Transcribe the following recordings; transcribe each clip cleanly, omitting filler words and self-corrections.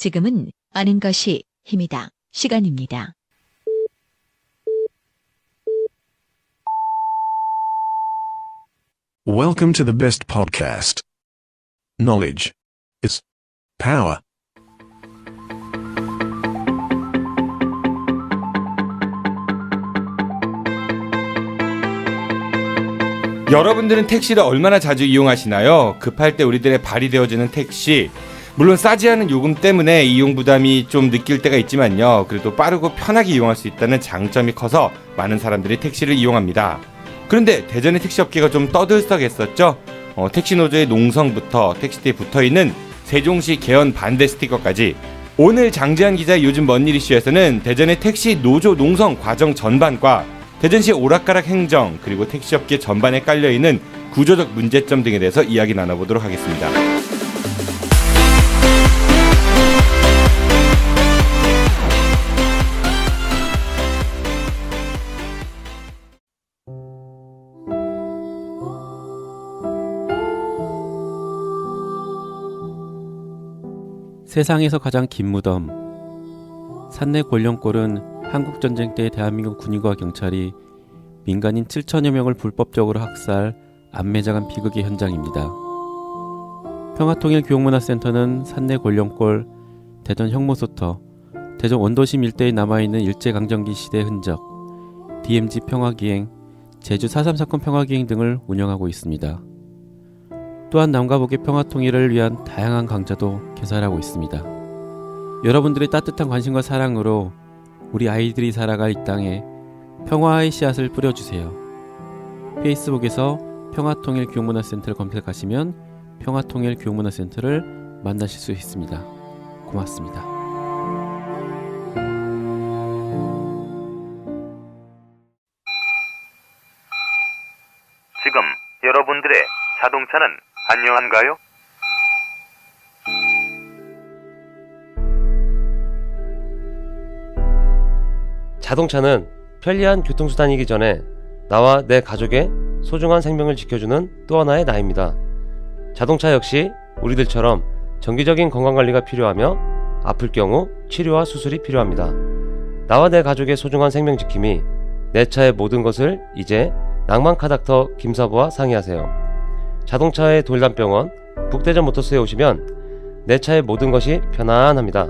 지금은 아는 것이 힘이다. 시간입니다. Welcome to the best podcast. Knowledge is power. 여러분들은 택시를 얼마나 자주 이용하시나요? 급할 때 우리들의 발이 되어주는 택시. 물론 싸지 않은 요금 때문에 이용 부담이 좀 느낄 때가 있지만요. 그래도 빠르고 편하게 이용할 수 있다는 장점이 커서 많은 사람들이 택시를 이용합니다. 그런데 대전의 택시업계가 좀 떠들썩했었죠. 택시 노조의 농성부터 택시대에 붙어있는 세종시 개헌 반대 스티커까지. 오늘 장지한 기자의 요즘 뭔일 이슈에서는 대전의 택시 노조 농성 과정 전반과 대전시 오락가락 행정 그리고 택시업계 전반에 깔려있는 구조적 문제점 등에 대해서 이야기 나눠보도록 하겠습니다. 세상에서 가장 긴 무덤. 산내 권령골은 한국전쟁 때 대한민국 군인과 경찰이 민간인 7천여 명을 불법적으로 학살, 암매장한 비극의 현장입니다. 평화통일교육문화센터는 산내 권령골, 대전 형무소터, 대전 원도심 일대에 남아있는 일제강점기 시대 흔적, DMZ 평화기행, 제주 4.3 사건 평화기행 등을 운영하고 있습니다. 또한 남과 북의 평화통일을 위한 다양한 강좌도 개설하고 있습니다. 여러분들의 따뜻한 관심과 사랑으로 우리 아이들이 살아갈 이 땅에 평화의 씨앗을 뿌려주세요. 페이스북에서 평화통일교육문화센터를 검색하시면 평화통일교육문화센터를 만나실 수 있습니다. 고맙습니다. 지금 여러분들의 자동차는 안녕한가요? 자동차는 편리한 교통수단이기 전에 나와 내 가족의 소중한 생명을 지켜주는 또 하나의 나입니다. 자동차 역시 우리들처럼 정기적인 건강관리가 필요하며 아플 경우 치료와 수술이 필요합니다. 나와 내 가족의 소중한 생명 지킴이 내 차의 모든 것을 이제 낭만카닥터 김사부와 상의하세요. 자동차의 돌담병원 북대전 모터스에 오시면 내 차의 모든 것이 편안합니다.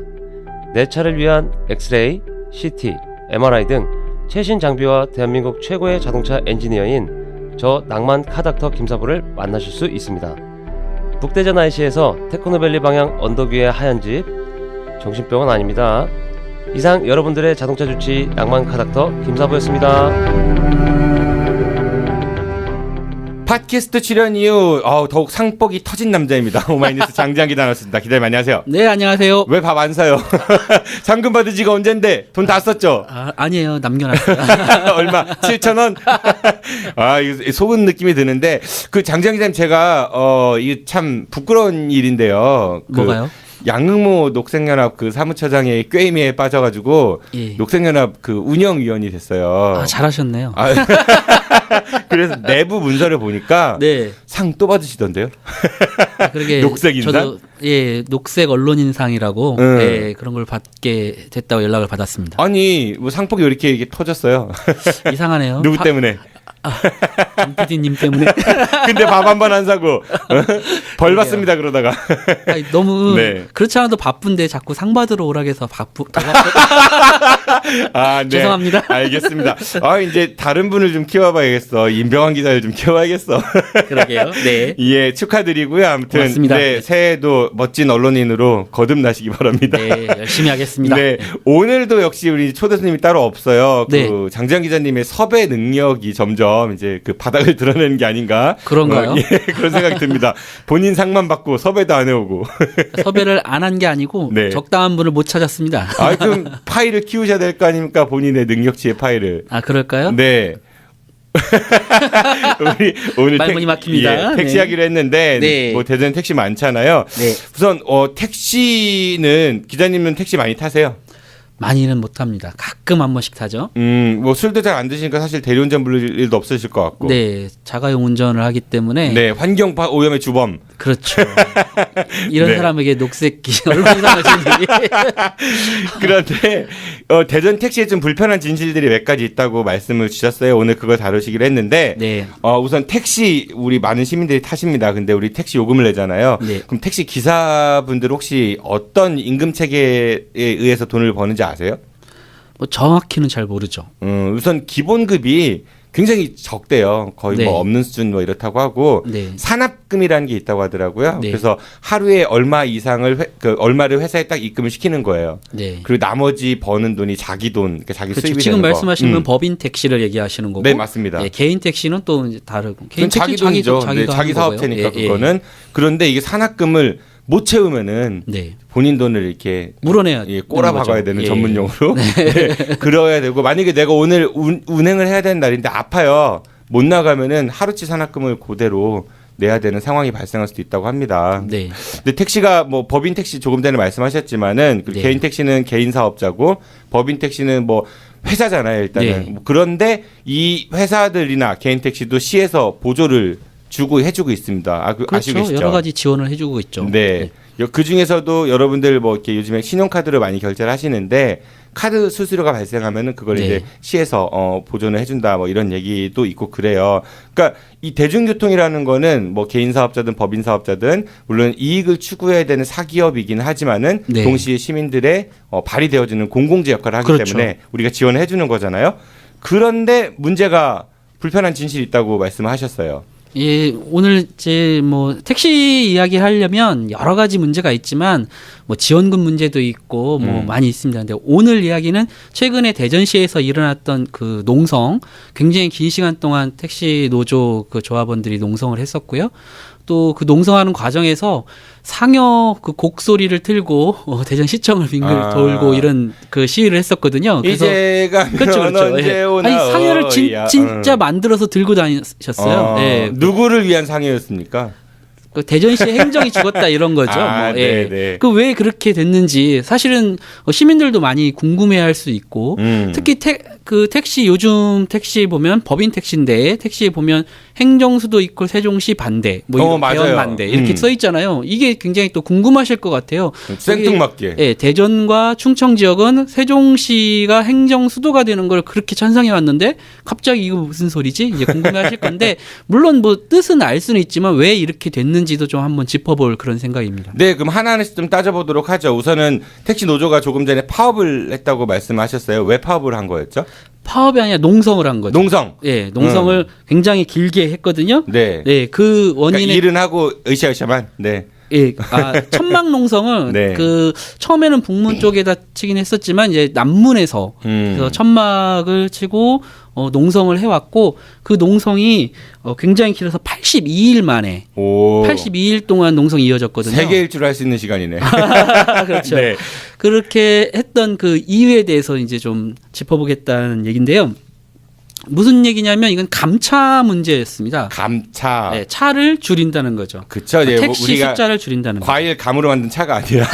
내 차를 위한 엑스레이, CT, MRI 등 최신 장비와 대한민국 최고의 자동차 엔지니어인 저 낭만 카닥터 김사부를 만나실 수 있습니다. 북대전 IC에서 테크노밸리 방향 언덕 위의 하얀 집, 정신병원 아닙니다. 이상 여러분들의 자동차 주치 낭만 카닥터 김사부였습니다. 팟캐스트 출연 이후 더욱 상복이 터진 남자입니다. 오마이뉴스 장지한 기자 나왔습니다. 기자님 안녕하세요. 네, 안녕하세요. 왜 밥 안 사요? 상금 받은 지가 언젠데 돈 다 썼죠? 아니에요. 남겨놨어요. 얼마? 7,000원? 이거 속은 느낌이 드는데 그 장지한 기자님 제가 이게 참 부끄러운 일인데요. 뭐가요? 양흥모 녹색연합 그 사무처장의 꾀미에 빠져가지고 예. 녹색연합 그 운영위원이 됐어요. 잘하셨네요. 그래서 내부 문서를 보니까 네. 상 또 받으시던데요? 그러게 녹색인상? 저도 녹색 언론인상이라고 그런 걸 받게 됐다고 연락을 받았습니다. 아니 뭐 상폭이 왜 이렇게 터졌어요? 이상하네요. 누구 때문에? 장 PD님 때문에. 근데 밥 한 번 안 사고 벌 받습니다 그러다가. 너무 네. 그렇지 않아도 바쁜데 자꾸 상 받으러 오라고 해서 네. 죄송합니다. 알겠습니다. 이제 다른 분을 좀 키워봐야겠어. 임병환 기자를 좀 키워야겠어. 그러게요. 네. 예, 축하드리고요. 아무튼 고맙습니다. 네, 새해에도 멋진 언론인으로 거듭나시기 바랍니다. 네, 열심히 하겠습니다. 네, 오늘도 역시 우리 초대 손님이 따로 없어요. 네. 그 장지한 기자님의 섭외 능력이 점점 이제 그 바닥을 드러내는 게 아닌가. 그런가요? 예, 그런 생각이 듭니다. 본인 상만 받고 섭외도 안 해오고. 섭외를 안 한 게 아니고 네. 적당한 분을 못 찾았습니다. 그럼 파일을 키우셔야 될 거 아닙니까? 본인의 능력치의 파일을. 그럴까요? 네. 우리 오늘 말문이 막힙니다. 택시 네. 하기로 했는데 네. 뭐 대전 택시 많잖아요. 네. 우선 택시는 기자님은 택시 많이 타세요? 많이는 못 합니다. 가끔 한 번씩 타죠. 뭐 술도 잘 안 드시니까 사실 대리운전 부를 일도 없으실 것 같고. 네, 자가용 운전을 하기 때문에 네, 환경 오염의 주범. 그렇죠. 이런 네. 사람에게 녹색기 언론상을 주니. 그런데 대전 택시에 좀 불편한 진실들이 몇 가지 있다고 말씀을 주셨어요. 오늘 그걸 다루시기로 했는데 네. 우선 택시 우리 많은 시민들이 타십니다. 근데 우리 택시 요금을 내잖아요. 네. 그럼 택시 기사분들 혹시 어떤 임금 체계에 의해서 돈을 버는지 아세요? 뭐 정확히는 잘 모르죠. 우선 기본급이 굉장히 적대요. 거의 네. 뭐 없는 수준 뭐 이렇다고 하고 네. 산납금이라는 게 있다고 하더라고요. 네. 그래서 하루에 얼마 이상을 얼마를 회사에 딱 입금을 시키는 거예요. 네. 그리고 나머지 버는 돈이 자기 돈, 그러니까 자기 그렇죠. 수입이 지금 되는 말씀하시는 거. 건 법인 택시를 얘기하시는 거고. 네, 맞습니다. 예, 개인 택시는 또 이제 다르고. 개인 그건 자기 택시 돈이죠. 자기가 네, 자기 하는 사업체니까 거고요. 예, 그거는. 그런데 이게 산납금을 못 채우면은 네. 본인 돈을 이렇게 물어내야 꼬라 되는 박아야 거죠. 되는 예. 전문용어로 네. 그러야 되고 만약에 내가 오늘 운행을 해야 되는 날인데 아파요. 못 나가면은 하루치 산납금을 그대로 내야 되는 상황이 발생할 수도 있다고 합니다. 네. 근데 택시가 뭐 법인 택시 조금 전에 말씀하셨지만은 네. 개인 택시는 개인 사업자고 법인 택시는 뭐 회사잖아요, 일단은. 네. 뭐 그런데 이 회사들이나 개인 택시도 시에서 보조를 주고 해주고 있습니다. 그렇죠. 아시겠죠? 여러 가지 지원을 해주고 있죠. 네. 그 중에서도 여러분들 뭐 이렇게 요즘에 신용카드로 많이 결제를 하시는데 카드 수수료가 발생하면은 그걸 네. 이제 시에서 보존을 해준다 뭐 이런 얘기도 있고 그래요. 그러니까 이 대중교통이라는 거는 뭐 개인 사업자든 법인 사업자든 물론 이익을 추구해야 되는 사기업이긴 하지만은 네. 동시에 시민들의 발휘되어지는 공공재 역할을 하기 그렇죠. 때문에 우리가 지원을 해주는 거잖아요. 그런데 문제가 불편한 진실이 있다고 말씀하셨어요. 예, 오늘 이제 뭐 택시 이야기 하려면 여러 가지 문제가 있지만 뭐 지원금 문제도 있고 뭐 많이 있습니다. 근데 오늘 이야기는 최근에 대전시에서 일어났던 그 농성, 굉장히 긴 시간 동안 택시 노조 그 조합원들이 농성을 했었고요. 또 그 농성하는 과정에서 상여 그 곡소리를 틀고 대전시청을 빙글 돌고 이런 그 시위를 했었거든요. 그래서 이제 가면 그렇죠, 그렇죠. 언제 예. 오나 아니 상여를 진짜 응. 만들어서 들고 다니셨어요. 예. 누구를 위한 상해였습니까? 그 대전시의 행정이 죽었다 이런 거죠. 아, 뭐, 예. 네네. 그 왜 그렇게 됐는지 사실은 시민들도 많이 궁금해할 수 있고 특히 그 택시 요즘 택시 보면 법인 택시인데 택시에 보면 행정수도 있고 세종시 반대, 뭐 이런 맞아요. 대원 반대 이렇게 써 있잖아요. 이게 굉장히 또 궁금하실 것 같아요. 생뚱맞게. 예, 대전과 충청 지역은 세종시가 행정 수도가 되는 걸 그렇게 찬성해 왔는데 갑자기 이거 무슨 소리지? 이제 궁금해하실 건데 물론 뭐 뜻은 알 수는 있지만 왜 이렇게 됐는지도 좀 한번 짚어볼 그런 생각입니다. 네, 그럼 하나하나씩 좀 따져보도록 하죠. 우선은 택시 노조가 조금 전에 파업을 했다고 말씀하셨어요. 왜 파업을 한 거였죠? 파업이 아니라 농성을 한 거죠. 농성. 예, 농성을 굉장히 길게 했거든요. 네. 네, 그 원인의 그러니까 일은 하고 으쌰으쌰만. 네. 예, 천막 농성은 네. 그 처음에는 북문 쪽에다 치긴 했었지만 이제 남문에서 그래서 천막을 치고 농성을 해왔고 그 농성이 굉장히 길어서 82일 만에 오. 82일 동안 농성이 이어졌거든요. 세계 일주를 할 수 있는 시간이네. 그렇죠. 네. 그렇게 했던 그 이유에 대해서 이제 좀 짚어보겠다는 얘기인데요. 무슨 얘기냐면 이건 감차 문제였습니다. 감차. 네, 차를 줄인다는 거죠. 그쵸. 예, 택시 우리가 숫자를 줄인다는 거죠. 과일 감으로 만든 차가 아니라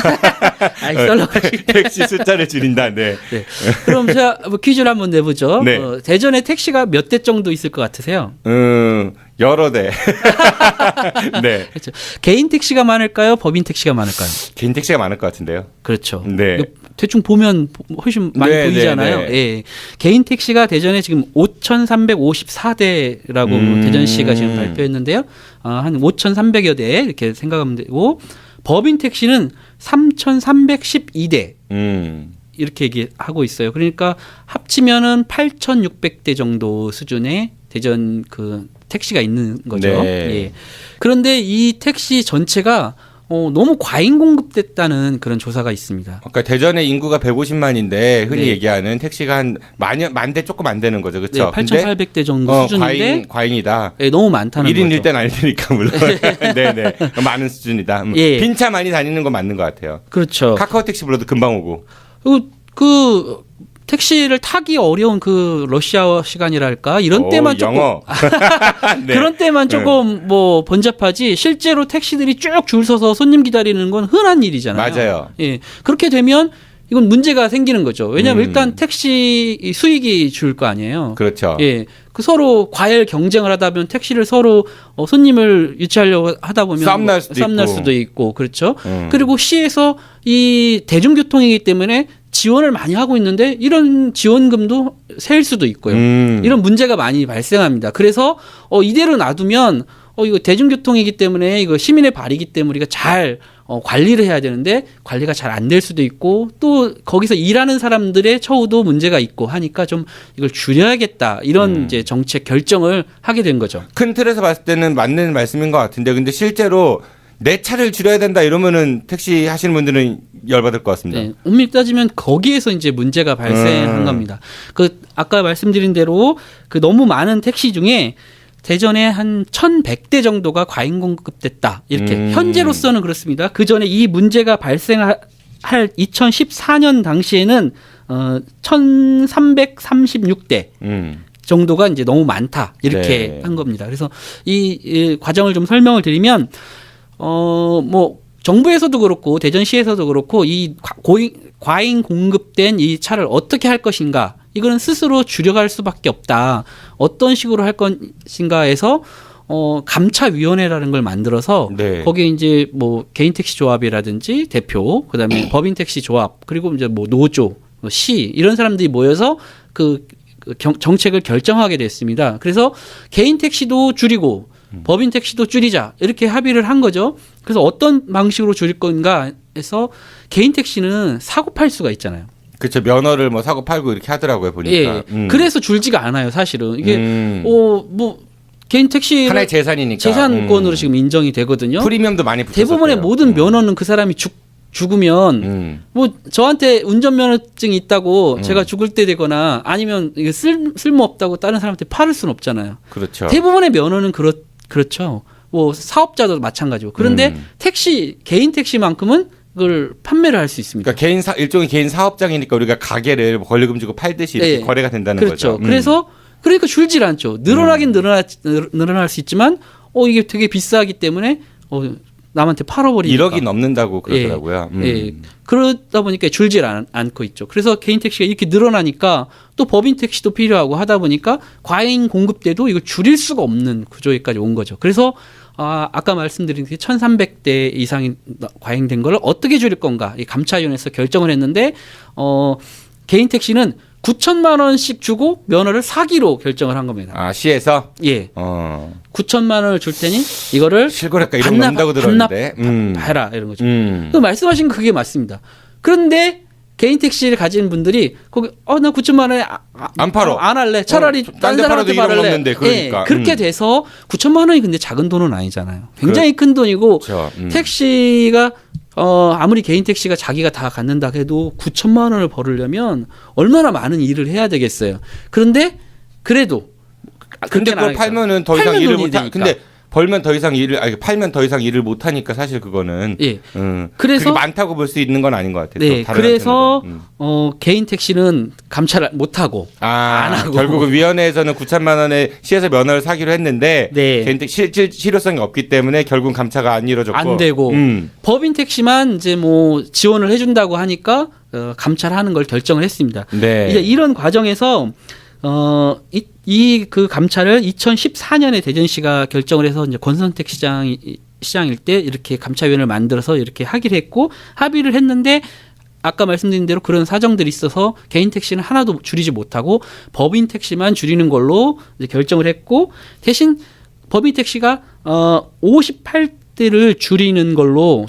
아이, 썰러가지고. 택시 숫자를 줄인다. 네. 네. 그럼 제가 뭐 퀴즈를 한번 내보죠. 네. 대전에 택시가 몇 대 정도 있을 것 같으세요? 여러 대. 네. 그렇죠. 개인 택시가 많을까요? 법인 택시가 많을까요? 개인 택시가 많을 것 같은데요. 그렇죠. 네. 대충 보면 훨씬 많이 네, 보이잖아요. 네, 네. 예. 개인 택시가 대전에 지금 5,354대라고 대전시가 지금 발표했는데요. 한 5,300여 대 이렇게 생각하면 되고 법인 택시는 3,312대. 이렇게 얘기하고 있어요. 그러니까 합치면은 8,600대 정도 수준의 대전 그 택시가 있는 거죠. 네. 예. 그런데 이 택시 전체가 너무 과잉 공급됐다는 그런 조사가 있습니다. 그러니까 대전의 인구가 150만인데 흔히 네. 얘기하는 택시가 한 만 대 조금 안 되는 거죠. 그렇죠? 네, 8,800대 정도 수준인데 과잉이다. 네, 너무 많다는 1인 거죠. 1대는 아니니까 물론. 네네. 많은 수준이다. 예. 빈차 많이 다니는 건 맞는 것 같아요. 그렇죠. 카카오 택시 불러도 금방 오고. 그 택시를 타기 어려운 그 러시아 시간이랄까 이런 때만 조금 영어. 네. 그런 때만 조금 뭐 번잡하지 실제로 택시들이 쭉 줄 서서 손님 기다리는 건 흔한 일이잖아요. 맞아요. 예. 그렇게 되면 이건 문제가 생기는 거죠. 왜냐하면 일단 택시 수익이 줄 거 아니에요. 그렇죠. 예, 그 서로 과열 경쟁을 하다 보면 택시를 서로 손님을 유치하려고 하다 보면 쌈날 수도 있고 그렇죠. 그리고 시에서 이 대중교통이기 때문에 지원을 많이 하고 있는데 이런 지원금도 세일 수도 있고요. 이런 문제가 많이 발생합니다. 그래서 이대로 놔두면 이거 대중교통이기 때문에 이거 시민의 발이기 때문에 우리가 잘 관리를 해야 되는데 관리가 잘 안 될 수도 있고 또 거기서 일하는 사람들의 처우도 문제가 있고 하니까 좀 이걸 줄여야겠다 이런 이제 정책 결정을 하게 된 거죠. 큰 틀에서 봤을 때는 맞는 말씀인 것 같은데 근데 실제로 내 차를 줄여야 된다 이러면은 택시 하시는 분들은 열받을 것 같습니다. 네, 엄밀히 따지면 거기에서 이제 문제가 발생한 겁니다. 그 아까 말씀드린 대로 그 너무 많은 택시 중에 대전에 한 1,100대 정도가 과잉 공급됐다. 이렇게 현재로서는 그렇습니다. 그 전에 이 문제가 발생할 2014년 당시에는 1,336대 정도가 이제 너무 많다. 이렇게 네. 한 겁니다. 그래서 이 과정을 좀 설명을 드리면 뭐 정부에서도 그렇고 대전시에서도 그렇고 이 과잉 공급된 이 차를 어떻게 할 것인가 이거는 스스로 줄여갈 수밖에 없다. 어떤 식으로 할 것인가에서 감차위원회라는 걸 만들어서 네. 거기에 이제 뭐 개인 택시 조합이라든지 대표, 그다음에 법인 택시 조합, 그리고 이제 뭐 노조, 시 이런 사람들이 모여서 그 정책을 결정하게 됐습니다. 그래서 개인 택시도 줄이고 법인 택시도 줄이자 이렇게 합의를 한 거죠. 그래서 어떤 방식으로 줄일 건가 해서 개인 택시는 사고 팔 수가 있잖아요. 그렇죠. 면허를 뭐 사고 팔고 이렇게 하더라고요 보니까. 예. 그래서 줄지가 않아요, 사실은. 이게 뭐 개인 택시 하나의 재산이니까. 재산권으로 지금 인정이 되거든요. 프리미엄도 많이 붙었어요. 대부분의 모든 면허는 그 사람이 죽으면 뭐 저한테 운전면허증이 있다고 제가 죽을 때 되거나 아니면 이게 쓸모 없다고 다른 사람한테 팔을 수는 없잖아요. 그렇죠. 대부분의 면허는 그렇죠. 뭐 사업자도 마찬가지고. 그런데 개인 택시만큼은 그걸 판매를 할 수 있습니다. 그러니까 일종의 개인 사업장이니까 우리가 가게를 권리금 주고 팔듯이 이렇게 네. 거래가 된다는 그렇죠. 거죠. 그래서 그러니까 줄질 않죠. 늘어나긴 늘어날 수 있지만 이게 되게 비싸기 때문에 남한테 팔아버리니까. 1억이 넘는다고 그러더라고요. 예. 그러다 보니까 줄질 않고 있죠. 그래서 개인 택시가 이렇게 늘어나니까 또 법인 택시도 필요하고 하다 보니까 과잉 공급 때도 이걸 줄일 수가 없는 구조에까지 온 거죠. 그래서 아까 말씀드린 1,300대 이상이 과잉된 걸 어떻게 줄일 건가 이 감차위원회에서 결정을 했는데 개인 택시는 9천만 원씩 주고 면허를 사기로 결정을 한 겁니다. 아 시에서? 예. 9천만 원을 줄 테니 이거를 실거래가 1억 넘는다고 들었는데 반납해라 이런 거죠. 그 말씀하신 거 그게 맞습니다. 그런데 개인 택시를 가진 분들이 거기 나 9천만 원에 안 팔어. 안 할래. 차라리 딴 데 팔아도 1억 넘는데 그러니까. 예, 그렇게 돼서 9천만 원이 근데 작은 돈은 아니잖아요. 굉장히 큰 돈이고 그렇죠. 택시가 아무리 개인 택시가 자기가 다 갖는다 해도 9천만 원을 벌으려면 얼마나 많은 일을 해야 되겠어요. 그런데 그래도 근데 그걸 팔면은 더 이상 일을 못 하. 되니까. 근데 팔면 더 이상 일을 못 하니까 사실 그거는 그래서 그게 많다고 볼 수 있는 건 아닌 것 같아요. 네, 그래서 개인 택시는 감찰 못 하고 안 하고 결국은 위원회에서는 9천만 원에 시에서 면허를 사기로 했는데 네. 개인 택시 실효성이 없기 때문에 결국 감차가 안 이루어졌고 안 되고 법인 택시만 이제 뭐 지원을 해준다고 하니까 감찰하는 걸 결정을 했습니다. 네. 이제 이런 과정에서 그 감찰을 2014년에 대전시가 결정을 해서 이제 권선택 시장일 때 이렇게 감찰위원회를 만들어서 이렇게 하기로 했고 합의를 했는데 아까 말씀드린 대로 그런 사정들이 있어서 개인 택시는 하나도 줄이지 못하고 법인 택시만 줄이는 걸로 이제 결정을 했고 대신 법인 택시가 58대를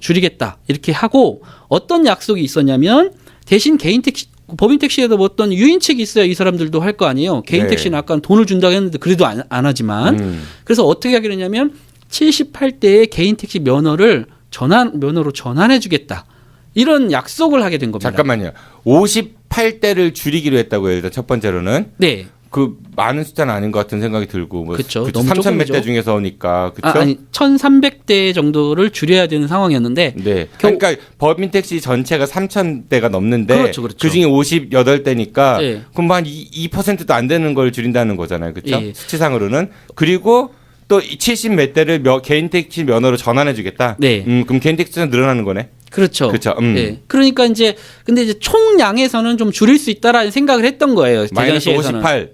줄이겠다 이렇게 하고 어떤 약속이 있었냐면 대신 개인 택시 법인 택시에도 뭐 어떤 유인책이 있어야 이 사람들도 할 거 아니에요. 개인 택시는 아까 돈을 준다고 했는데 그래도 안 하지만 그래서 어떻게 하기로 했냐면 78대의 개인 택시 면허로 전환해주겠다. 이런 약속을 하게 된 겁니다. 잠깐만요. 58대를 줄이기로 했다고요. 일단 첫 번째로는. 네. 그 많은 숫자는 아닌 것 같은 생각이 들고 뭐 그쵸, 너무 3천 몇 조금이죠. 대 중에서 오니까 그렇죠? 아니 1,300대 정도를 줄여야 되는 상황이었는데 네. 그러니까 법인 택시 전체가 3,000대가 넘는데 그렇죠. 그중에 58대니까 네. 그럼 한 2%도 안 되는 걸 줄인다는 거잖아요. 그렇죠? 예. 수치상으로는. 그리고 또 70 몇 대를 개인 택시 면허로 전환해 주겠다. 네. 그럼 개인 택시는 늘어나는 거네. 그렇죠. 그렇죠. 네. 그러니까 이제 근데 이제 총량에서는 좀 줄일 수 있다라는 생각을 했던 거예요. 마이너스 대전시에서는. 58.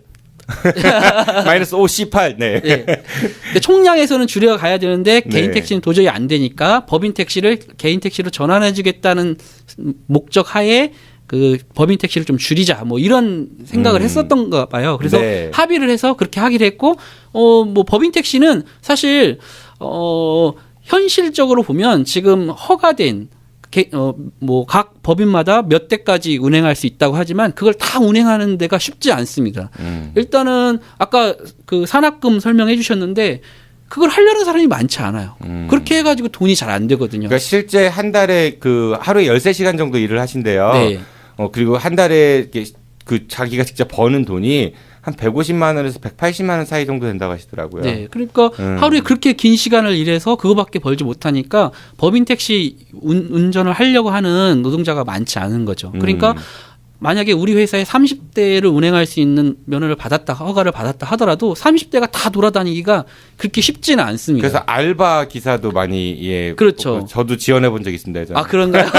마이너스 58. 네. 네. 근데 총량에서는 줄여가야 되는데 개인 네. 택시는 도저히 안 되니까 법인 택시를 개인 택시로 전환해주겠다는 목적 하에 그 법인 택시를 좀 줄이자 뭐 이런 생각을 했었던가 봐요. 그래서 네. 합의를 해서 그렇게 하기로 했고 뭐 법인 택시는 사실 현실적으로 보면 지금 허가된 뭐 각 법인마다 몇 대까지 운행할 수 있다고 하지만 그걸 다 운행하는 데가 쉽지 않습니다. 일단은 아까 그 산학금 설명해 주셨는데 그걸 하려는 사람이 많지 않아요. 그렇게 해가지고 돈이 잘 안 되거든요. 그러니까 실제 한 달에 그 하루에 13시간 정도 일을 하신대요. 네. 그리고 한 달에 이렇게 그 자기가 직접 버는 돈이 한 150만 원에서 180만 원 사이 정도 된다고 하시더라고요. 네, 그러니까 하루에 그렇게 긴 시간을 일해서 그거밖에 벌지 못하니까 법인 택시 운전을 하려고 하는 노동자가 많지 않은 거죠. 그러니까 만약에 우리 회사에 30대를 운행할 수 있는 면허를 받았다, 허가를 받았다 하더라도 30대가 다 돌아다니기가 그렇게 쉽지는 않습니다. 그래서 알바 기사도 많이 그렇죠. 저도 지원해 본 적 있습니다. 예전에. 아, 그런가요?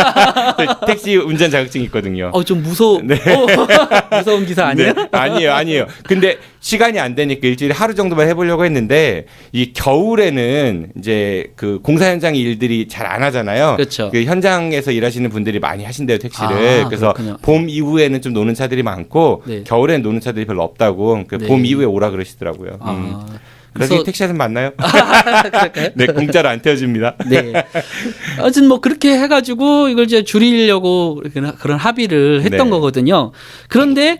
택시 운전 자격증이 있거든요. 좀 무서운 기사 아니에요? 네, 아니에요. 근데 시간이 안 되니까 일주일에 하루 정도만 해보려고 했는데 이 겨울에는 이제 그 공사 현장 일들이 잘 안 하잖아요. 그렇죠. 그 현장에서 일하시는 분들이 많이 하신대요, 택시를. 그래서 그렇군요. 봄 이후에는 좀 노는 차들이 많고 네. 겨울에는 노는 차들이 별로 없다고. 네. 봄 이후에 오라 그러시더라고요. 그래서 택시에서 만나요? 그럴까요? 네, 공짜로 안 태워줍니다. 네. 어쨌든 뭐 그렇게 해가지고 이걸 이제 줄이려고 그런 합의를 했던 네. 거거든요. 그런데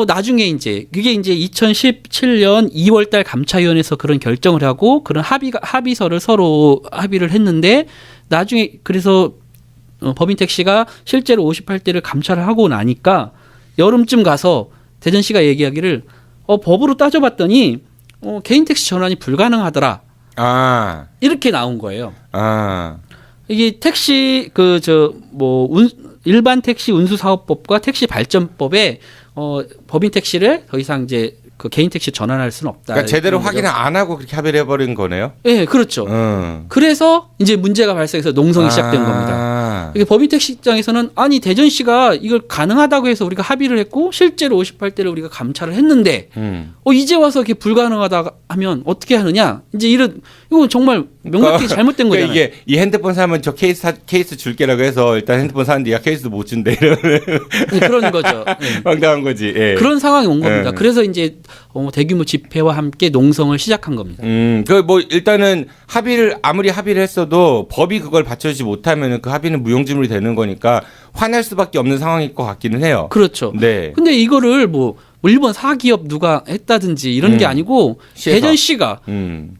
나중에 이제 그게 이제 2017년 2월달 감차위원회에서 그런 결정을 하고 그런 합의서를 서로 합의를 했는데 나중에 그래서 법인 택시가 실제로 58대를 감차를 하고 나니까 여름쯤 가서 대전시가 얘기하기를 법으로 따져봤더니 개인 택시 전환이 불가능하더라. 이렇게 나온 거예요. 이게 택시 일반 택시 운수사업법과 택시 발전법에 법인 택시를 더 이상 이제 그 개인 택시 전환할 수는 없다. 그러니까 제대로 확인을 안 하고 그렇게 합의를 해버린 거네요. 네, 그렇죠. 그래서 이제 문제가 발생해서 농성이 시작된 겁니다. 이게 법인 택시 입장에서는 아니 대전시가 이걸 가능하다고 해서 우리가 합의를 했고 실제로 58대를 우리가 감차를 했는데 이제 와서 이게 불가능하다 하면 어떻게 하느냐? 이제 이건 정말 명백히 잘못된 거잖아요. 이게 이 핸드폰 사면 저 케이스 줄게라고 해서 일단 핸드폰 사는데 야 케이스도 못 준대 이러는 네, 그런 거죠. 네. 황당한 거지. 예. 그런 상황이 온 겁니다. 그래서 이제 대규모 집회와 함께 농성을 시작한 겁니다. 뭐 일단은 아무리 합의를 했어도 법이 그걸 받쳐주지 못하면 그 합의는 무용지물이 되는 거니까 화낼 수밖에 없는 상황일 것 같기는 해요. 그렇죠. 네. 근데 이거를 뭐 일본 사기업 누가 했다든지 이런 게 아니고 시에서. 대전시가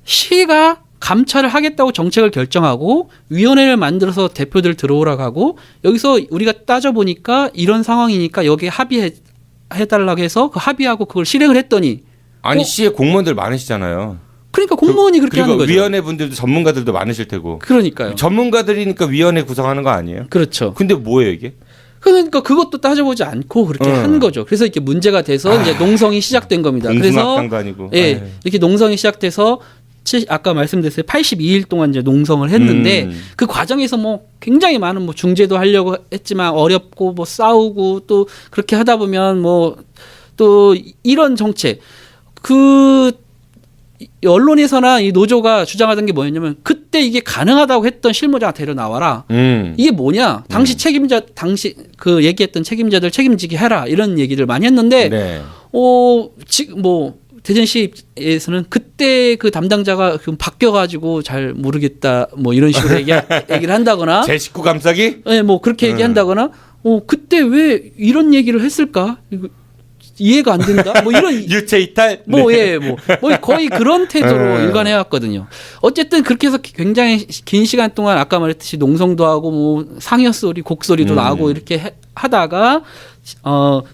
시가 감차를 하겠다고 정책을 결정하고 위원회를 만들어서 대표들 들어오라고 하고 여기서 우리가 따져보니까 이런 상황이니까 여기에 합의해달라고 해서 그 합의하고 그걸 실행을 했더니 아니 시에 공무원들 많으시잖아요. 그러니까 공무원이 그렇게 하는 그리고 거죠. 위원회 분들도 전문가들도 많으실 테고. 그러니까요. 전문가들이니까 위원회 구성하는 거 아니에요? 그렇죠. 근데 뭐예요 이게? 그러니까 그것도 따져보지 않고 그렇게 한 거죠. 그래서 이렇게 문제가 돼서 이제 농성이 시작된 겁니다. 그래서 공수학당도 아니고. 예, 이렇게 농성이 시작돼서 아까 말씀드렸어요. 82일 동안 이제 농성을 했는데 그 과정에서 뭐 굉장히 많은 뭐 중재도 하려고 했지만 어렵고 뭐 싸우고 또 그렇게 하다 보면 뭐 또 이런 정책 언론에서나 이 노조가 주장하던 게 뭐였냐면 그때 이게 가능하다고 했던 실무자 데려 나와라. 이게 뭐냐? 당시 그 얘기했던 책임자들 책임지게 해라. 이런 얘기를 많이 했는데 네. 지금 뭐 대전시에서는 그때 그 담당자가 바뀌어가지고 잘 모르겠다 뭐 이런 식으로 얘기를 한다거나 제 식구 감싸기? 네, 뭐 그렇게 얘기한다거나 그때 왜 이런 얘기를 했을까? 이해가 안 된다. 뭐 이런 유체 이탈. 뭐 네. 예, 뭐 거의 그런 태도로 일관해 왔거든요. 어쨌든 그렇게 해서 굉장히 긴 시간 동안 아까 말했듯이 농성도 하고 뭐 상여 소리, 곡 소리도 나고 이렇게 하다가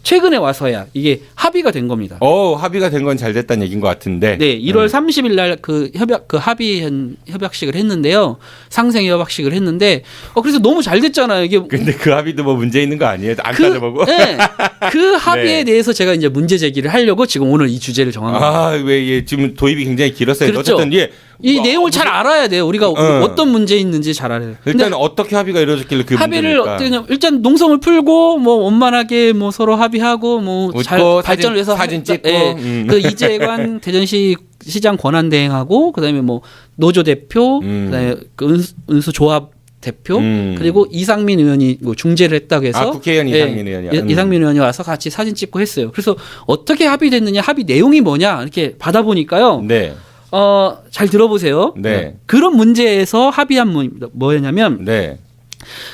최근에 와서야 이게 합의가 된 겁니다. 합의가 된 건 잘 됐다는 얘기인 것 같은데. 네, 1월 30일 날 그 협약식을 했는데요. 상생 협약식을 했는데 그래서 너무 잘 됐잖아요. 이게 근데 그 합의도 뭐 문제 있는 거 아니에요? 안 따져보고. 네. 그 합의에 네. 대해서 제가 이제 문제 제기를 하려고 지금 오늘 이 주제를 정한 겁니다. 왜 지금 도입이 굉장히 길었어요. 그렇죠. 어쨌든 이 내용을 잘 알아야 돼요. 우리가 어떤 문제 있는지 잘 알아야 돼요. 일단 어떻게 합의가 이루어졌길래 그 합의를 문제니까. 어떻게 하냐면 일단 농성을 풀고 뭐 원만하게 뭐 서로 합의하고 뭐 잘 웃고 발전을 위해서 사진 찍고 그 이재관 대전시 시장 권한 대행하고 그다음에 뭐 노조 대표 그다음에 그 은수 조합 대표 그리고 이상민 의원이 뭐 중재를 했다고 해서 국회의원 이상민 의원이요. 이상민 의원이 와서 같이 사진 찍고 했어요. 그래서 어떻게 합의됐느냐, 합의 내용이 뭐냐 이렇게 받아보니까요. 네. 잘 들어보세요. 네. 그런 문제에서 합의한 뭐였냐면 네.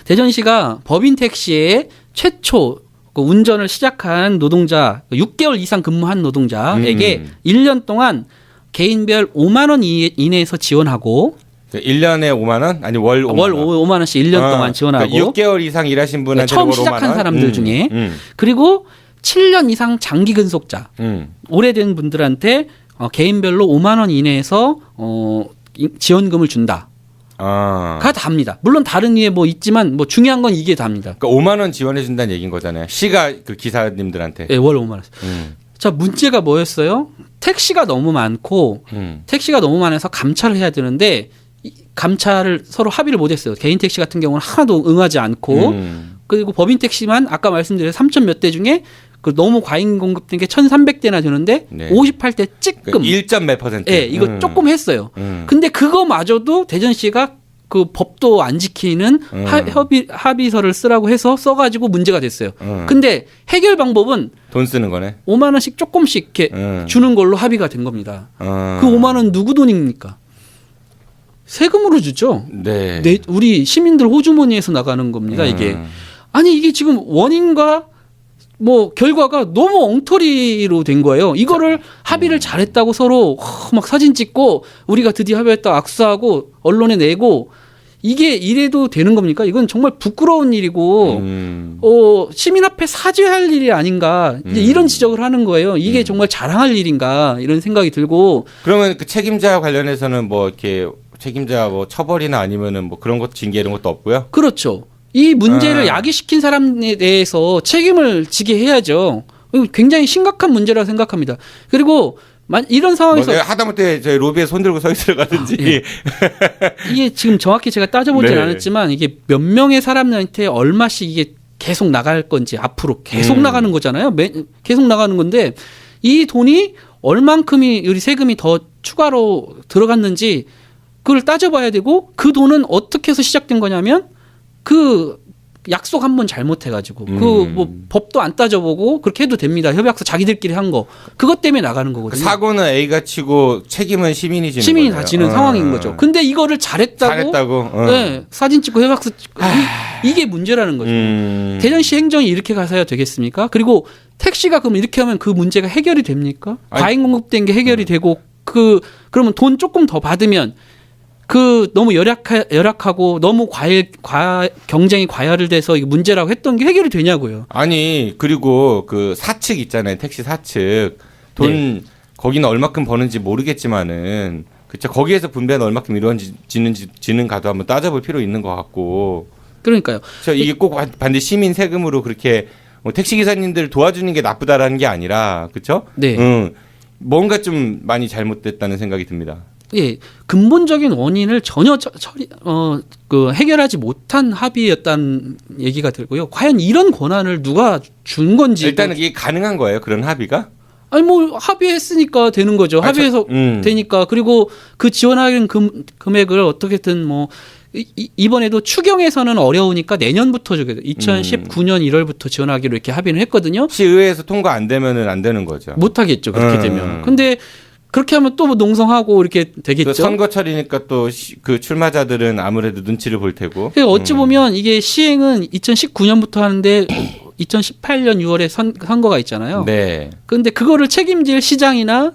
대전시가 법인 택시의 최초 그 운전을 시작한 노동자 6개월 이상 근무한 노동자에게 1년 동안 개인별 5만 원 이내에서 지원하고 1년에 5만 원? 아니 월 5만 원. 월 5만 원씩 1년 동안 지원하고 그러니까 6개월 이상 일하신 분한테 처음 월 5만 시작한 원? 사람들 중에 그리고 7년 이상 장기 근속자 오래된 분들한테 개인별로 5만 원 이내에서 지원금을 준다. 가 답니다. 물론 다른 이에 뭐 있지만 뭐 중요한 건 이게 답니다. 그러니까 5만 원 지원해 준다는 얘기인 거잖아요. 시가 그 기사님들한테. 네, 월 5만 원. 자, 문제가 뭐였어요? 택시가 너무 많고 택시가 너무 많아서 감차를 해야 되는데 감차를 서로 합의를 못 했어요. 개인 택시 같은 경우는 하나도 응하지 않고 그리고 법인 택시만 아까 말씀드린 3천 몇 대 중에 그 너무 과잉 공급된 게 1,300대나 되는데 네. 58대 찌끔. 그러니까 1점 몇 퍼센트. 예, 이거 조금 했어요. 근데 그거마저도 대전시가 그 법도 안 지키는 합의서를 쓰라고 해서 써가지고 문제가 됐어요. 근데 해결 방법은 돈 쓰는 거네. 5만 원씩 조금씩 이렇게 주는 걸로 합의가 된 겁니다. 그 5만 원 누구 돈입니까? 세금으로 주죠. 네. 우리 시민들 호주머니에서 나가는 겁니다. 이게 아니 이게 지금 원인과 뭐 결과가 너무 엉터리로 된 거예요. 이거를 합의를 잘했다고 서로 막 사진 찍고 우리가 드디어 합의했다 악수하고 언론에 내고 이게 이래도 되는 겁니까? 이건 정말 부끄러운 일이고 시민 앞에 사죄할 일이 아닌가 이제 이런 지적을 하는 거예요. 이게 정말 자랑할 일인가 이런 생각이 들고. 그러면 그 책임자 관련해서는 뭐 이렇게 책임자 뭐 처벌이나 아니면은 뭐 그런 것 징계 이런 것도 없고요. 그렇죠. 이 문제를 야기시킨 사람에 대해서 책임을 지게 해야죠. 이거 굉장히 심각한 문제라고 생각합니다. 그리고 이런 상황에서 뭐 하다못해 저희 로비에 손 들고 서 있어가든지 예. 이게 지금 정확히 제가 따져보진 네. 않았지만 이게 몇 명의 사람들한테 얼마씩 이게 계속 나갈 건지 앞으로 계속 나가는 거잖아요. 계속 나가는 건데 이 돈이 얼만큼이 우리 세금이 더 추가로 들어갔는지 그걸 따져봐야 되고 그 돈은 어떻게 해서 시작된 거냐면 그 약속 한 번 잘못해가지고 그 뭐 법도 안 따져보고 그렇게 해도 됩니다. 협약서 자기들끼리 한 거 그것 때문에 나가는 거거든요. 사고는 A가 치고 책임은 시민이 지는 시민이 거네요. 다 지는 상황인 거죠. 근데 이거를 잘했다고 네, 사진 찍고 협약서 이게 문제라는 거죠. 대전시 행정이 이렇게 가서야 되겠습니까? 그리고 택시가 그럼 이렇게 하면 그 문제가 해결이 됩니까? 과잉 공급된 게 해결이 되고 그러면 돈 조금 더 받으면 너무 열악하고 너무 경쟁이 과열돼서 이게 문제라고 했던 게 해결이 되냐고요. 아니 그리고 그 사측 있잖아요. 택시 사측 돈 거기는 얼마큼 버는지 모르겠지만은 그쵸 거기에서 분배는 얼마큼 이루어지는 가도 한번 따져볼 필요 있는 것 같고. 그러니까요. 이게 꼭 반드시 시민 세금으로 그렇게 택시 기사님들 도와주는 게 나쁘다라는 게 아니라 그렇죠? 네. 뭔가 좀 많이 잘못됐다는 생각이 듭니다. 예, 근본적인 원인을 전혀 해결하지 못한 합의였다는 얘기가 들고요. 과연 이런 권한을 누가 준 건지 일단은 이게 가능한 거예요. 그런 합의가? 아니 뭐 합의했으니까 되는 거죠. 합의해서 되니까 그리고 그 지원하는 금액을 어떻게든 뭐 이번에도 추경에서는 어려우니까 내년부터 주게 돼. 2019년 1월부터 지원하기로 이렇게 합의를 했거든요. 시의회에서 통과 안 되면은 안 되는 거죠. 못 하겠죠. 그렇게 되면. 근데 그렇게 하면 또 농성하고 이렇게 되겠죠. 선거철이니까 또 그 출마자들은 아무래도 눈치를 볼 테고. 어찌 보면 이게 시행은 2019년부터 하는데 2018년 6월에 선거가 있잖아요. 네. 그런데 그거를 책임질 시장이나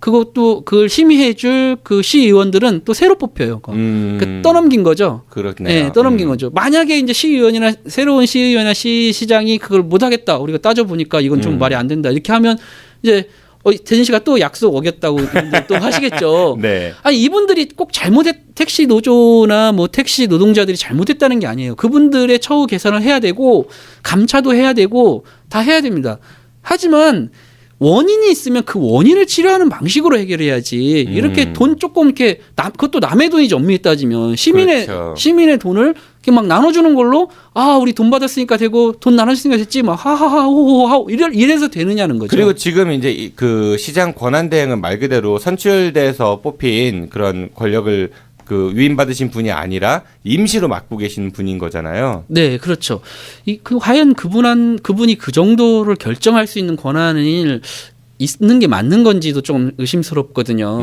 그걸 심의해줄 그 시의원들은 또 새로 뽑혀요. 그러니까 떠넘긴 거죠. 그렇네요. 네, 떠넘긴 거죠. 만약에 이제 시의원이나 새로운 시의원이나 시장이 그걸 못하겠다. 우리가 따져보니까 이건 좀 말이 안 된다. 이렇게 하면 이제 대전시가 또 약속 어겼다고 또 하시겠죠. 네. 아니 이분들이 꼭 택시 노조나 뭐 택시 노동자들이 잘못했다는 게 아니에요. 그분들의 처우 개선을 해야 되고 감차도 해야 되고 다 해야 됩니다. 하지만 원인이 있으면 그 원인을 치료하는 방식으로 해결해야지. 이렇게 돈 조금 이렇게 그것도 남의 돈이지 엄밀히 따지면 시민의 돈을 이렇게 막 나눠주는 걸로 우리 돈 받았으니까 되고 돈 나눠주니까 됐지 막 하하하 호호하 이래서 되느냐는 거죠. 그리고 지금 이제 그 시장 권한 대행은 말 그대로 선출돼서 뽑힌 그런 권력을 그 위임받으신 분이 아니라 임시로 맡고 계신 분인 거잖아요. 네, 그렇죠. 과연 그분이 그 정도를 결정할 수 있는 권한을 있는 게 맞는 건지도 좀 의심스럽거든요.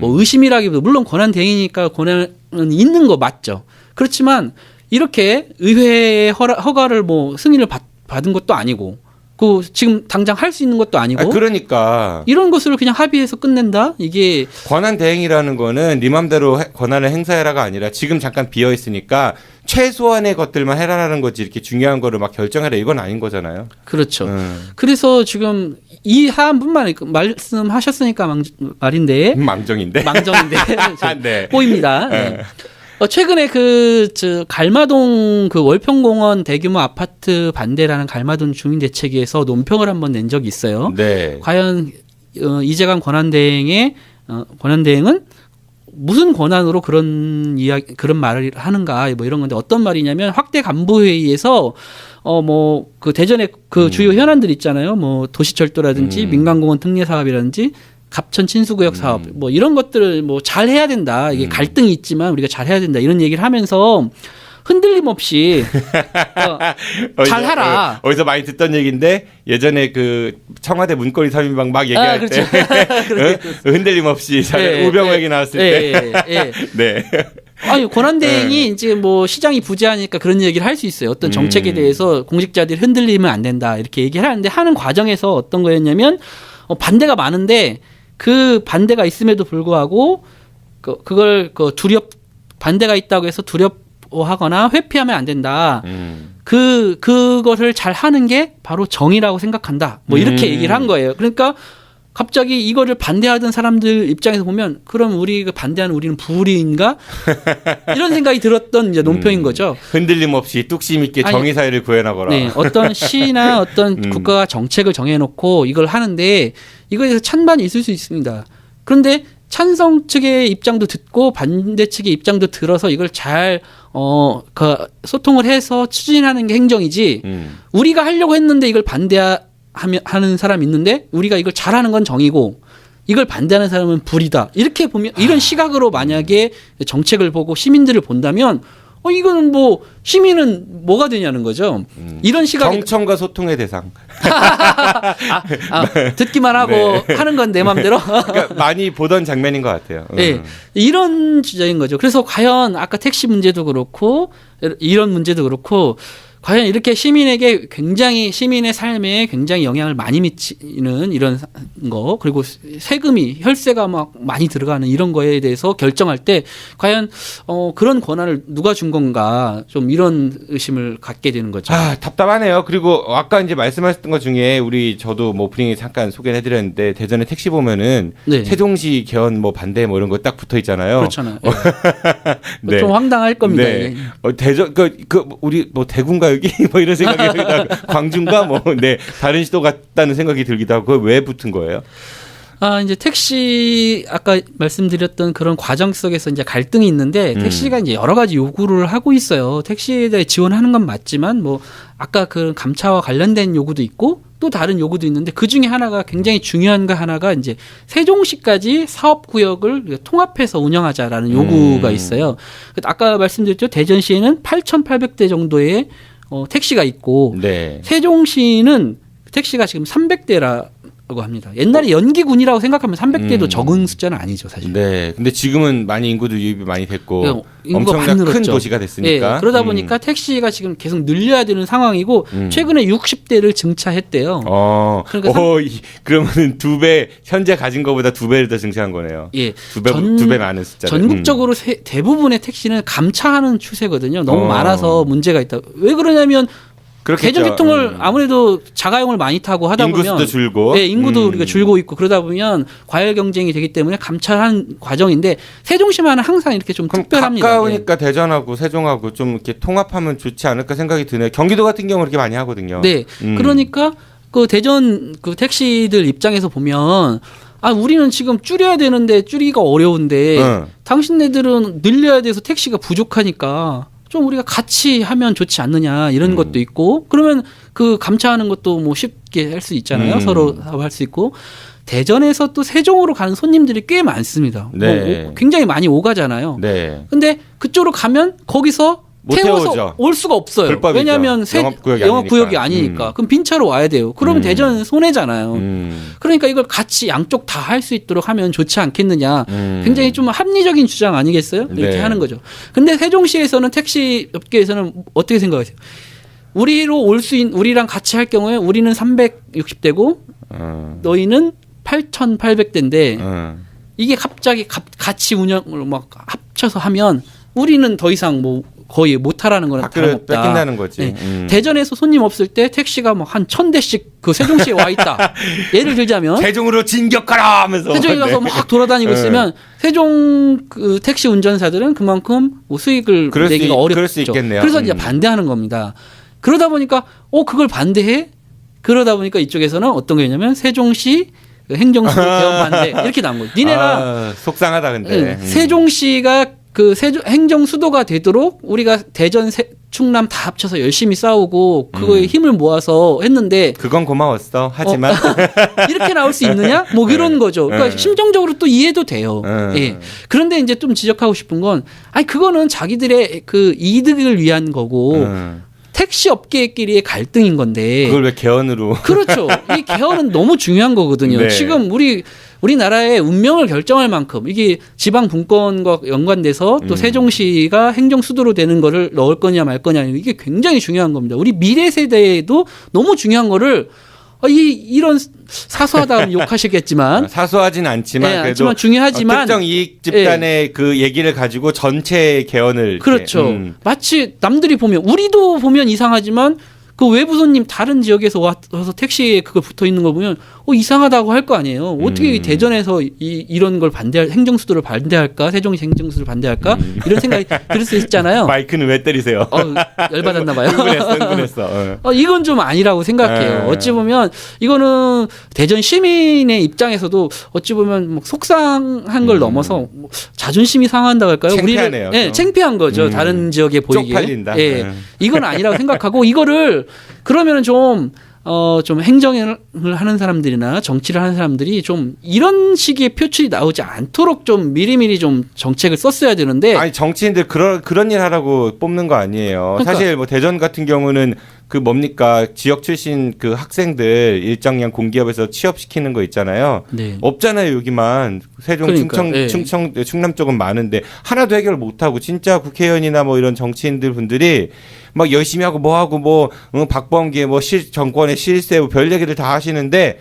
뭐 의심이라기보다 물론 권한 대행이니까 권한은 있는 거 맞죠. 그렇지만 이렇게 의회의 허가를 뭐 승인을 받은 것도 아니고 그 지금 당장 할 수 있는 것도 아니고 그러니까 이런 것을 그냥 합의해서 끝낸다? 이게 권한 대행이라는 거는 네 맘대로 권한을 행사해라가 아니라 지금 잠깐 비어 있으니까 최소한의 것들만 해라라는 거지 이렇게 중요한 거를 막 결정해라 이건 아닌 거잖아요. 그렇죠. 그래서 지금 이 사안뿐만 말씀하셨으니까 말인데 망정인데 네. 보입니다. 네. 최근에 갈마동 그 월평공원 대규모 아파트 반대라는 갈마동 주민대책위에서 논평을 한번 낸 적이 있어요. 네. 과연 이재강 권한대행은 무슨 권한으로 그런 말을 하는가 뭐 이런 건데 어떤 말이냐면 확대 간부회의에서 뭐 그 대전에 그 주요 현안들 있잖아요. 뭐 도시철도라든지 민간공원 특례 사업이라든지 갑천 친수구역 사업 뭐 이런 것들을 뭐 잘 해야 된다. 이게 갈등이 있지만 우리가 잘 해야 된다. 이런 얘기를 하면서 흔들림 없이 잘 하라. 어디서 많이 듣던 얘기인데 예전에 그 청와대 문고리 3인방 막 얘기할 그렇죠. 때 흔들림 없이 우병우 얘기 나왔을 때. 네. 아니 권한대행이 이제 뭐 시장이 부재하니까 그런 얘기를 할 수 있어요. 어떤 정책에 대해서 공직자들이 흔들리면 안 된다 이렇게 얘기를 하는데 하는 과정에서 어떤 거였냐면 반대가 많은데 그 반대가 있음에도 불구하고 그걸 반대가 있다고 해서 두렵워하거나 회피하면 안 된다. 그것을 잘 하는 게 바로 정의라고 생각한다. 뭐 이렇게 얘기를 한 거예요. 그러니까 갑자기 이거를 반대하던 사람들 입장에서 보면 그럼 반대하는 우리는 불의인가? 이런 생각이 들었던 이제 논평인 거죠. 흔들림 없이 뚝심 있게 정의 사회를 구해나가라. 네, 어떤 시나 어떤 국가가 정책을 정해놓고 이걸 하는데 이거에 대해서 찬반이 있을 수 있습니다. 그런데 찬성 측의 입장도 듣고 반대 측의 입장도 들어서 이걸 잘 소통을 해서 추진하는 게 행정이지. 우리가 하려고 했는데 이걸 하는 사람이 있는데 우리가 이걸 잘하는 건 정이고 이걸 반대하는 사람은 불이다. 이렇게 보면 이런 시각으로 만약에 정책을 보고 시민들을 본다면 이거는 뭐 시민은 뭐가 되냐는 거죠. 이런 시각 정청과 소통의 대상. 듣기만 하고 네. 하는 건 내 맘대로. 그러니까 많이 보던 장면인 것 같아요. 네, 이런 주제인 거죠. 그래서 과연 아까 택시 문제도 그렇고 이런 문제도 그렇고 과연 이렇게 시민에게 굉장히 시민의 삶에 굉장히 영향을 많이 미치는 이런 거 그리고 세금이 혈세가 막 많이 들어가는 이런 거에 대해서 결정할 때 과연 그런 권한을 누가 준 건가 좀 이런 의심을 갖게 되는 거죠. 답답하네요. 그리고 아까 이제 말씀하셨던 것 중에 저도 뭐 오프닝에 잠깐 소개를 해드렸는데 대전에 택시 보면은 네. 세종시 개헌 뭐 반대 뭐 이런 거 딱 붙어 있잖아요. 그렇잖아요. 네. 좀 황당할 겁니다. 네. 대전 우리 뭐 대구인가 여기 뭐 이런 생각이 들기도 하고 광주인가 다른 시도 같다는 생각이 들기도 하고 그거 왜 붙은 거예요? 이제 택시 아까 말씀드렸던 그런 과정 속에서 이제 갈등이 있는데 택시가 이제 여러 가지 요구를 하고 있어요. 택시에 대해 지원하는 건 맞지만 뭐 아까 그 감차와 관련된 요구도 있고 또 다른 요구도 있는데 그 중에 하나가 굉장히 중요한 거 하나가 이제 세종시까지 사업구역을 통합해서 운영하자라는 요구가 있어요. 아까 말씀드렸죠. 대전시에는 8,800대 정도의 택시가 있고 네. 세종시는 택시가 지금 300대라고 합니다. 옛날에 연기군이라고 생각하면 300대도 적은 숫자는 아니죠, 사실. 네. 근데 지금은 많이 인구도 유입이 많이 됐고 인구가 엄청난 많이 큰 늘었죠. 도시가 됐으니까. 네, 그러다 보니까 택시가 지금 계속 늘려야 되는 상황이고 최근에 60대를 증차했대요. 그러니까 그러면은 2배 현재 가진 것보다 2배를 더 증차한 거네요. 예, 2배 많은 숫자. 전국적으로 대부분의 택시는 감차하는 추세거든요. 너무 많아서 문제가 있다. 왜 그러냐면 그렇겠죠. 대중교통을 아무래도 자가용을 많이 타고 하다 보면 인구수도 줄고, 네, 인구도 우리가 줄고 있고 그러다 보면 과열 경쟁이 되기 때문에 감찰한 과정인데 세종시만은 항상 이렇게 좀 그럼 특별합니다. 가까우니까 대전하고 세종하고 좀 이렇게 통합하면 좋지 않을까 생각이 드네요. 경기도 같은 경우는 그렇게 많이 하거든요. 네, 그러니까 그 대전 그 택시들 입장에서 보면 아 우리는 지금 줄여야 되는데 줄이기가 어려운데 당신네들은 늘려야 돼서 택시가 부족하니까 좀 우리가 같이 하면 좋지 않느냐 이런 것도 있고 그러면 그 감차하는 것도 뭐 쉽게 할 수 있잖아요. 서로 할 수 있고 대전에서 또 세종으로 가는 손님들이 꽤 많습니다. 네. 뭐 굉장히 많이 오가잖아요. 네. 근데 그쪽으로 가면 거기서 못 태워서 태워오죠. 올 수가 없어요. 불법이죠. 왜냐하면 영업구역이 아니니까. 그럼 빈차로 와야 돼요. 그러면 대전은 손해잖아요. 그러니까 이걸 같이 양쪽 다 할 수 있도록 하면 좋지 않겠느냐. 굉장히 좀 합리적인 주장 아니겠어요? 이렇게 네. 하는 거죠. 근데 세종시에서는 택시 업계에서는 어떻게 생각하세요? 우리로 올 수 있는 우리랑 같이 할 경우에 우리는 360대고 너희는 8,800대인데 이게 갑자기 같이 운영을 막 합쳐서 하면 우리는 더 이상 뭐 거의 못하라는 거는 학교를 다름없다. 뺏긴다는 거지. 네. 대전에서 손님 없을 때 택시가 뭐 한 1,000대씩 그 세종시에 와 있다. 예를 들자면 세종으로 진격하라 하면서 세종에 가서 막 돌아다니고 있으면 세종 그 택시 운전사들은 그만큼 뭐 수익을 내기가 어렵죠. 그럴 수 있겠네요. 그래서 이제 반대하는 겁니다. 그러다 보니까 그걸 반대해? 그러다 보니까 이쪽에서는 어떤 게 있냐면 세종시 행정수도 개헌 반대 이렇게 나온 거예요. 니네가 속상하다 근데. 세종시가 그 행정 수도가 되도록 우리가 대전, 충남 다 합쳐서 열심히 싸우고 그거에 힘을 모아서 했는데 그건 고마웠어. 하지만 이렇게 나올 수 있느냐? 뭐 이런 거죠. 그러니까 심정적으로 또 이해도 돼요. 예. 그런데 이제 좀 지적하고 싶은 건 아니 그거는 자기들의 그 이득을 위한 거고 택시 업계끼리의 갈등인 건데 그걸 왜 개헌으로? 그렇죠. 이 개헌은 너무 중요한 거거든요. 네. 지금 우리나라의 운명을 결정할 만큼 이게 지방 분권과 연관돼서 또 세종시가 행정 수도로 되는 거를 넣을 거냐 말 거냐 이게 굉장히 중요한 겁니다. 우리 미래 세대에도 너무 중요한 거를 이런 사소하다면 욕하시겠지만 사소하진 않지만 네, 그래도 중요하지만 특정 이익 집단의 그 얘기를 가지고 전체 개헌을 그렇죠. 이렇게, 마치 남들이 보면 우리도 보면 이상하지만 그 외부 손님 다른 지역에서 와서 택시에 그거 붙어 있는 거 보면 이상하다고 할 거 아니에요. 어떻게 대전에서 이런 걸 행정수도를 반대할까? 세종시 행정수도를 반대할까? 이런 생각이 들 수 있잖아요. 마이크는 왜 때리세요? 열받았나 봐요. 흥분했어. 이건 좀 아니라고 생각해요. 어찌 보면 이거는 대전 시민의 입장에서도 어찌 보면 뭐 속상한 걸 넘어서 뭐 자존심이 상한다고 할까요? 창피하네요. 네, 창피한 거죠. 다른 지역에 보이게. 쪽팔린다. 예, 이건 아니라고 생각하고 이거를 그러면은 좀 행정을 하는 사람들이나 정치를 하는 사람들이 좀 이런 식의 표출이 나오지 않도록 좀 미리미리 좀 정책을 썼어야 되는데. 아니 정치인들 그런 일 하라고 뽑는 거 아니에요. 그러니까. 사실 뭐 대전 같은 경우는 그 뭡니까 지역 출신 그 학생들 일정량 공기업에서 취업시키는 거 있잖아요. 네. 없잖아요 여기만 세종 그러니까, 충남 쪽은 많은데 하나도 해결 못하고 진짜 국회의원이나 뭐 이런 정치인들 분들이 막 열심히 하고 뭐 박범계 뭐 정권의 실세 뭐 별 얘기를 다 하시는데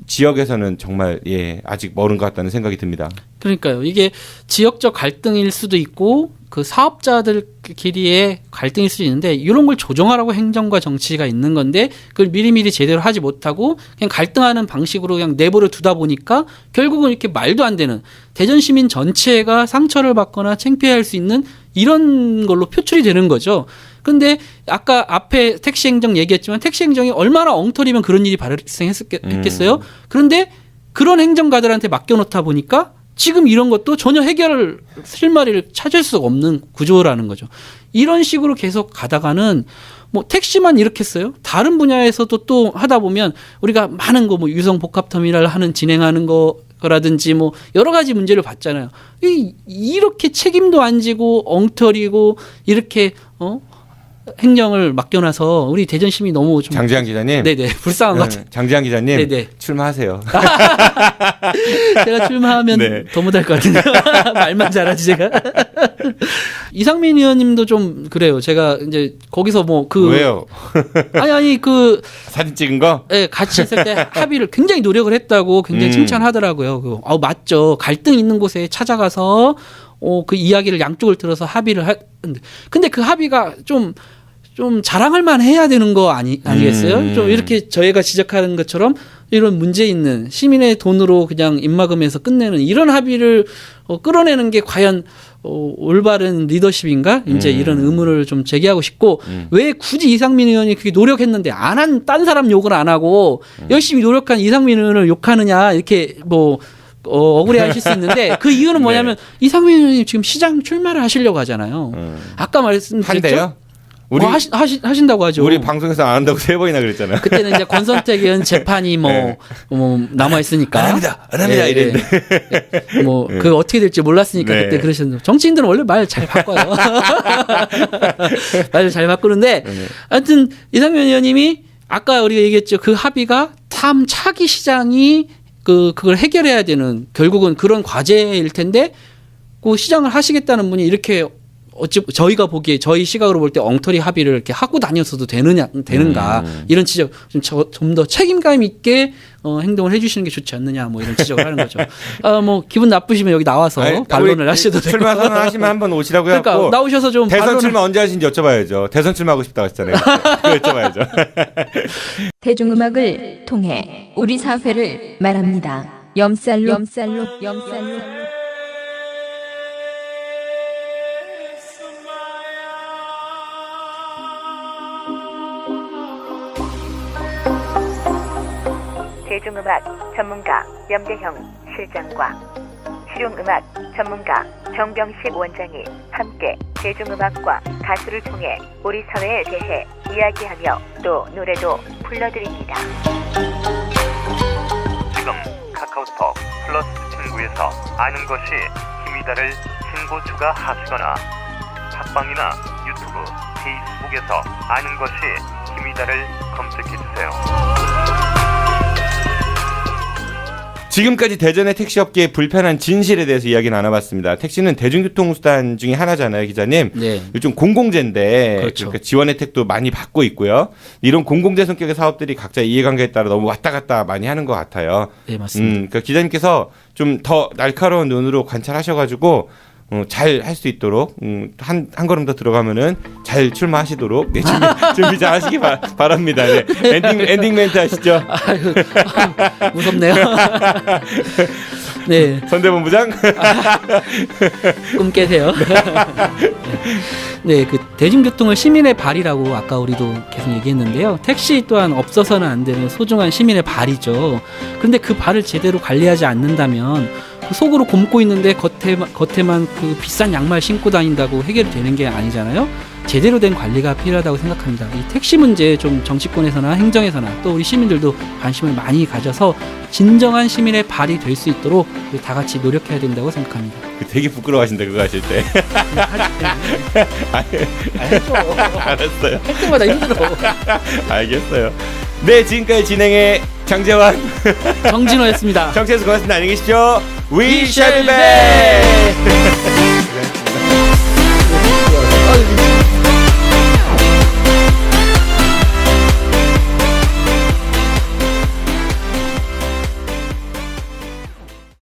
지역에서는 정말 아직 멀은 것 같다는 생각이 듭니다. 그러니까요. 이게 지역적 갈등일 수도 있고 그 사업자들끼리의 갈등일 수도 있는데 이런 걸 조정하라고 행정과 정치가 있는 건데 그걸 미리미리 제대로 하지 못하고 그냥 갈등하는 방식으로 그냥 내버려 두다 보니까 결국은 이렇게 말도 안 되는 대전 시민 전체가 상처를 받거나 창피할 수 있는 이런 걸로 표출이 되는 거죠. 근데 아까 앞에 택시 행정 얘기했지만 택시 행정이 얼마나 엉터리면 그런 일이 발생했겠어요? 그런데 그런 행정가들한테 맡겨놓다 보니까 지금 이런 것도 전혀 해결을 실마리를 찾을 수가 없는 구조라는 거죠. 이런 식으로 계속 가다가는 뭐 택시만 이렇게 했어요. 다른 분야에서도 또 하다 보면 우리가 많은 거 뭐 유성 복합터미널 진행하는 거라든지 뭐 여러 가지 문제를 봤잖아요. 이렇게 책임도 안 지고 엉터리고 이렇게 행정을 맡겨놔서 우리 대전 시민이 너무 좀 장지한 기자님. 네네 불쌍한 것 같아요. 장지한 기자님. 네네. 출마하세요. 제가 출마하면 네. 더 못할 것 같은데 말만 잘하지 제가. 이상민 의원님도 좀 그래요. 제가 이제 거기서 왜요? 아니 사진 찍은 거? 네, 같이 있을 때 합의를 굉장히 노력을 했다고 굉장히 칭찬하더라고요. 맞죠. 갈등 있는 곳에 찾아가서 그 이야기를 양쪽을 들어서 합의를 근데 그 합의가 좀 좀 자랑할 만 해야 되는 거 아니겠어요? 좀 이렇게 저희가 지적하는 것처럼 이런 문제 있는 시민의 돈으로 그냥 입막음해서 끝내는 이런 합의를 끌어내는 게 과연 올바른 리더십인가? 이제 이런 의문을 좀 제기하고 싶고 왜 굳이 이상민 의원이 그렇게 노력했는데 안 한 딴 사람 욕을 안 하고 열심히 노력한 이상민 의원을 욕하느냐 이렇게 뭐 억울해하실 수 있는데 그 이유는 뭐냐면 이상민 의원이 지금 시장 출마를 하시려고 하잖아요. 아까 말씀드렸죠. 한대요? 우리 하신다고 하죠. 우리 방송에서 안 한다고 3번이나 그랬잖아요. 그때는 이제 권선택 의원 재판이 뭐 남아 있으니까 안 합니다 이랬는데. 그 어떻게 될지 몰랐으니까 네. 그때 그러셨는데 정치인들은 원래 말 잘 바꿔요. 말을 잘 바꾸는데 하여튼 이상민 의원님이 아까 우리가 얘기했죠. 그 합의가 참 차기 시장이 그걸 해결해야 되는 결국은 그런 과제일 텐데 그 시장을 하시겠다는 분이 이렇게 어찌 저희가 보기에 저희 시각으로 볼 때 엉터리 합의를 이렇게 하고 다녔어도 되는가 이런 지적 좀 더 책임감 있게 행동을 해주시는 게 좋지 않느냐 뭐 이런 지적을 하는 거죠. 뭐 기분 나쁘시면 여기 나와서 반론을 하셔도 되고 출마 선언하시면 한번 오시라고 그러니까 해갖고 나오셔서 좀 대선 출마 언제 하신지 여쭤봐야죠. 대선 출마하고 싶다고 하셨잖아요. 그거 여쭤봐야죠. 대중음악을 통해 우리 사회를 말합니다. 염살로 대중음악 전문가 염대형 실장과 실용음악 전문가 정병식 원장이 함께 대중음악과 가수를 통해 우리 사회에 대해 이야기하며 또 노래도 불러드립니다. 지금 카카오톡 플러스 친구에서 아는 것이 힘이다를 친구 추가하시거나 팟빵이나 유튜브, 페이스북에서 아는 것이 힘이다를 검색해주세요. 지금까지 대전의 택시업계의 불편한 진실에 대해서 이야기 나눠봤습니다. 택시는 대중교통수단 중에 하나잖아요, 기자님. 네. 요즘 공공재인데 그렇죠. 그러니까 지원 혜택도 많이 받고 있고요. 이런 공공재 성격의 사업들이 각자 이해관계에 따라 너무 왔다 갔다 많이 하는 것 같아요. 네, 맞습니다. 그러니까 기자님께서 좀 더 날카로운 눈으로 관찰하셔가지고 잘 할 수 있도록 한 걸음 더 들어가면은 잘 출마하시도록 네, 준비 잘 하시기 바랍니다. 네. 엔딩 멘트 하시죠. 아유, 무섭네요. 네. 선대본부장. 꿈 깨세요. 네, 그 대중교통을 시민의 발이라고 아까 우리도 계속 얘기했는데요. 택시 또한 없어서는 안 되는 소중한 시민의 발이죠. 그런데 그 발을 제대로 관리하지 않는다면 속으로 곪고 있는데 겉에만 그 비싼 양말 신고 다닌다고 해결되는 게 아니잖아요. 제대로 된 관리가 필요하다고 생각합니다. 이 택시 문제 좀 정치권에서나 행정에서나 또 우리 시민들도 관심을 많이 가져서 진정한 시민의 발이 될 수 있도록 우리 다 같이 노력해야 된다고 생각합니다. 되게 부끄러워하신다 그거 하실 때. 알죠. 알았어요. 할 때마다 힘들어. 알겠어요. 네, 지금까지 진행의 장재환, 정진호였습니다. 정치에서 고맙습니다. 안녕히 계십시오. We shall be.